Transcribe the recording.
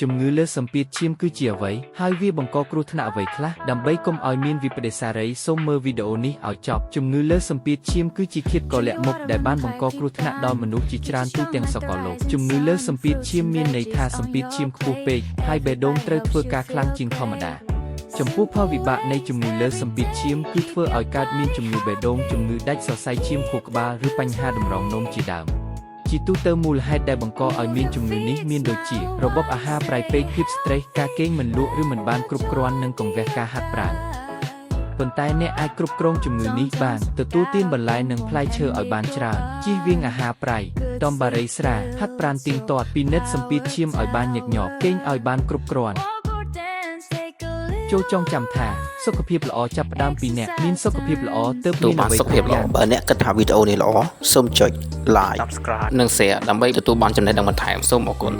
ជំងឺលើសសម្ពាធឈាមគឺជាអ្វីហើយវាបង្កគ្រោះថ្នាក់អ្វីខ្លះដើម្បីកុំឲ្យមានវិបដិសារីសូមមើលវីដេអូនេះឲ្យចប់ជំងឺលើសសម្ពាធឈាមគឺជាឃាតករលាក់មុខដែលបានបង្កគ្រោះថ្នាក់ដល់មនុស្សជាច្រើនទូទាំងសកលលោកជំងឺលើសសម្ពាធឈាមមានន័យថាសម្ពាធឈាមខ្ពស់ពេកហើយបេះដូងត្រូវធ្វើការខ្លាំងជាងធម្មតាចំពោះផលវិបាកនៃជំងឺលើសសម្ពាធឈាមគឺធ្វើឲ្យកើតមានជំងឺបេះដូងជំងឺដាច់សរសៃឈាមខួរក្បាលឬបញ្ហាតម្រងនោមជាដើមជាទូទៅមូលហេតុដែលបង្កឲ្យមានជំងឺនេះមានដូចជារបបអាហារប្រៃពេកភាពស្ត្រេសការគេងមិនលក់ឬមិនបានគ្រប់គ្រាន់និងកង្វះការហាត់ប្រាណប៉ុន្តែអ្នកអាចគ្រប់គ្រងជំងឺនេះបានទទួលទានបន្លែនិងផ្លែឈើឲ្យបានច្រើនជៀសវាងអាហារប្រៃតំបារីស្រាហាត់ប្រាណទៀងទាត់ពិនិត្យសម្ពាធឈាមឲ្យបានញឹកញាប់គេងឲ្យបានគ្រប់គ្រាន់ចូលចងចាំថាសុខភាពល្អចាប់ផ្ដើមពីអ្នកមានសុខភាពល្អទើបមានអ្វីគ្រប់យ៉ាងបើអ្នកគិតថាវីដេអូនេះល្អសូមចុច like និង share ដើម្បីទទួលបានចំណេះដឹងបន្ថែមសូមអរគុណ